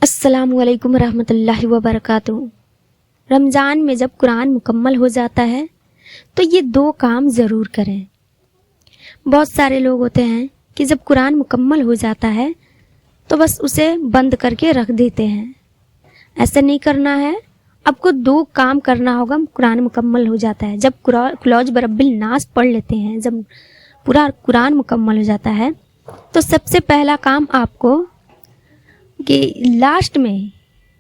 अस्सलामुअलैकुम रहमतुल्लाहि व बरकातुहू। रमज़ान में जब कुरान मुकम्मल हो जाता है तो ये दो काम ज़रूर करें। बहुत सारे लोग होते हैं कि जब कुरान मुकम्मल हो जाता है तो बस उसे बंद करके रख देते हैं। ऐसा नहीं करना है, आपको दो काम करना होगा। कुरान मुकम्मल हो जाता है, जब कुलौज बरब्बिल नास पढ़ लेते हैं, जब पूरा कुरान मुकम्मल हो जाता है तो सबसे पहला काम आपको कि लास्ट में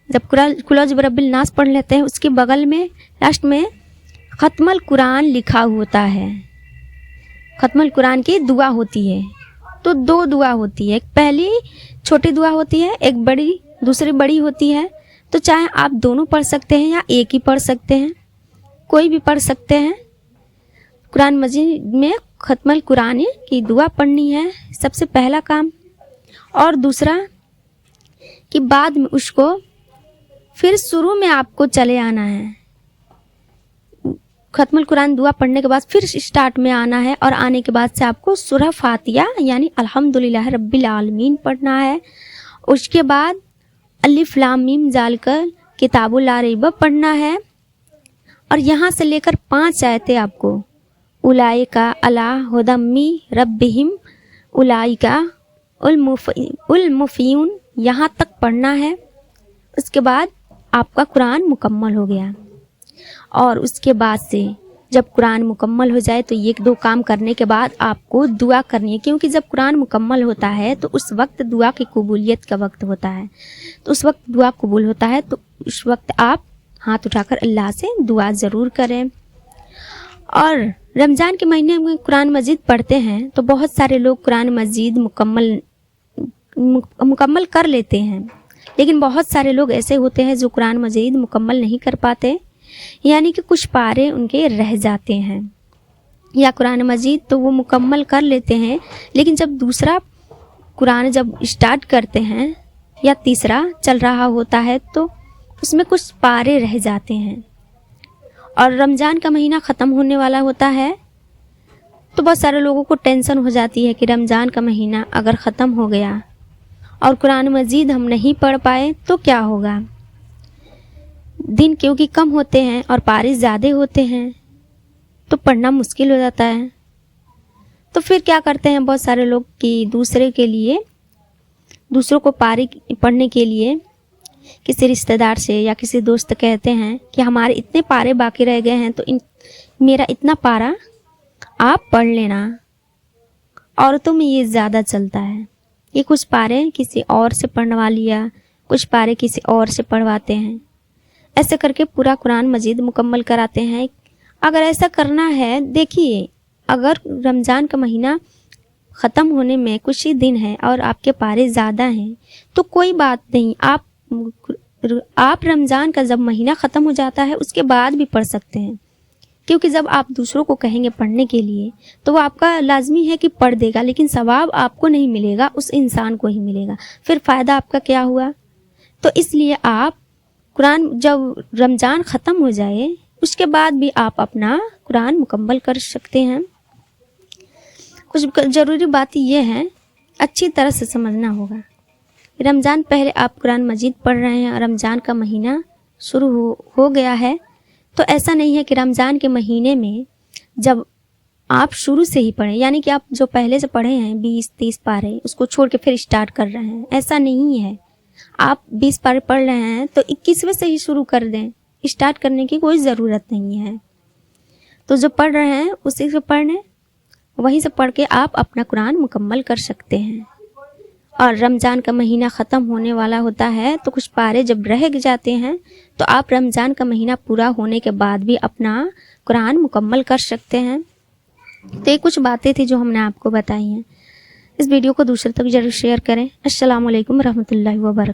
जब कुलौज बरब्बिल नास पढ़ लेते हैं उसके बगल में लास्ट में ख़त्मुल कुरान लिखा होता है। ख़त्मुल कुरान की दुआ होती है, तो दो दुआ होती है। एक पहली छोटी दुआ होती है, एक बड़ी दूसरी बड़ी होती है। तो चाहे आप दोनों पढ़ सकते हैं या एक ही पढ़ सकते हैं, कोई भी पढ़ सकते हैं। कुरान मजीद में ख़त्मुल कुरान की दुआ पढ़नी है सबसे पहला काम। और दूसरा कि बाद में उसको फिर शुरू में आपको चले आना है। ख़त्मुल कुरान दुआ पढ़ने के बाद फिर स्टार्ट में आना है और आने के बाद से आपको सूरह फातिहा यानी अल्हम्दुलिल्लाह रब्बिल आलमीन पढ़ना है। उसके बाद अलिफ लाम मीम ज़ालिकल किताबुल ला रैब पढ़ना है। और यहाँ से लेकर 5 आयतें आपको उलाइका अला हुदम्मी रब्बिहिम उलाइका उल मुफ़ियून यहाँ तक पढ़ना है। उसके बाद आपका कुरान मुकम्मल हो गया। और उसके बाद से जब कुरान मुकम्मल हो जाए तो ये दो काम करने के बाद आपको दुआ करनी है, क्योंकि जब कुरान मुकम्मल होता है तो उस वक्त दुआ की कबूलियत का वक्त होता है। तो उस वक्त दुआ कबूल होता है, तो उस वक्त आप हाथ उठाकर अल्लाह से दुआ ज़रूर करें। और रमज़ान के महीने में कुरान मजीद पढ़ते हैं तो बहुत सारे लोग कुरान मजीद मुकम्मल कर लेते हैं, लेकिन बहुत सारे लोग ऐसे होते हैं जो कुरान मजीद मुकम्मल नहीं कर पाते, यानी कि कुछ पारे उनके रह जाते हैं। या कुरान मजीद तो वो मुकम्मल कर लेते हैं, लेकिन जब दूसरा कुरान जब स्टार्ट करते हैं या तीसरा चल रहा होता है तो उसमें कुछ पारे रह जाते हैं। और रमज़ान का महीना ख़त्म होने वाला होता है तो बहुत सारे लोगों को टेंशन हो जाती है कि रमज़ान का महीना अगर ख़त्म हो गया और कुरान मजीद हम नहीं पढ़ पाए तो क्या होगा। दिन क्योंकि कम होते हैं और पारे ज़्यादा होते हैं तो पढ़ना मुश्किल हो जाता है। तो फिर क्या करते हैं बहुत सारे लोग कि दूसरों को पारे पढ़ने के लिए किसी रिश्तेदार से या किसी दोस्त कहते हैं कि हमारे इतने पारे बाकी रह गए हैं तो मेरा इतना पारा आप पढ़ लेना। औरतों में ये ज़्यादा चलता है, ये कुछ पारे किसी और से पढ़वा लिया, कुछ पारे किसी और से पढ़वाते हैं, ऐसे करके पूरा कुरान मजीद मुकम्मल कराते हैं। अगर ऐसा करना है, देखिए अगर रमज़ान का महीना ख़त्म होने में कुछ ही दिन है और आपके पारे ज़्यादा हैं तो कोई बात नहीं, आप रमज़ान का जब महीना ख़त्म हो जाता है उसके बाद भी पढ़ सकते हैं। क्योंकि जब आप दूसरों को कहेंगे पढ़ने के लिए तो वो आपका लाजमी है कि पढ़ देगा, लेकिन सवाब आपको नहीं मिलेगा, उस इंसान को ही मिलेगा। फिर फ़ायदा आपका क्या हुआ। तो इसलिए आप कुरान जब रमज़ान ख़त्म हो जाए उसके बाद भी आप अपना कुरान मुकम्मल कर सकते हैं। कुछ ज़रूरी बात ये है, अच्छी तरह से समझना होगा। रमज़ान पहले आप कुरान मजीद पढ़ रहे हैं और रमज़ान का महीना शुरू हो गया है, तो ऐसा नहीं है कि रमज़ान के महीने में जब आप शुरू से ही पढ़ें, यानी कि आप जो पहले से पढ़े हैं 20-30 पारे उसको छोड़ के फिर स्टार्ट कर रहे हैं, ऐसा नहीं है। आप 20 पारे पढ़ रहे हैं तो 21वें से ही शुरू कर दें, स्टार्ट करने की कोई ज़रूरत नहीं है। तो जो पढ़ रहे हैं उसी से पढ़ें, वहीं से पढ़ के आप अपना कुरान मुकम्मल कर सकते हैं। और रमज़ान का महीना ख़त्म होने वाला होता है तो कुछ पारे जब रह जाते हैं तो आप रमज़ान का महीना पूरा होने के बाद भी अपना कुरान मुकम्मल कर सकते हैं। तो ये कुछ बातें थी जो हमने आपको बताई हैं। इस वीडियो को दूसरों तक ज़रूर शेयर करें। अस्सलामु अलैकुम रहमतुल्लाहि व बरकातहू।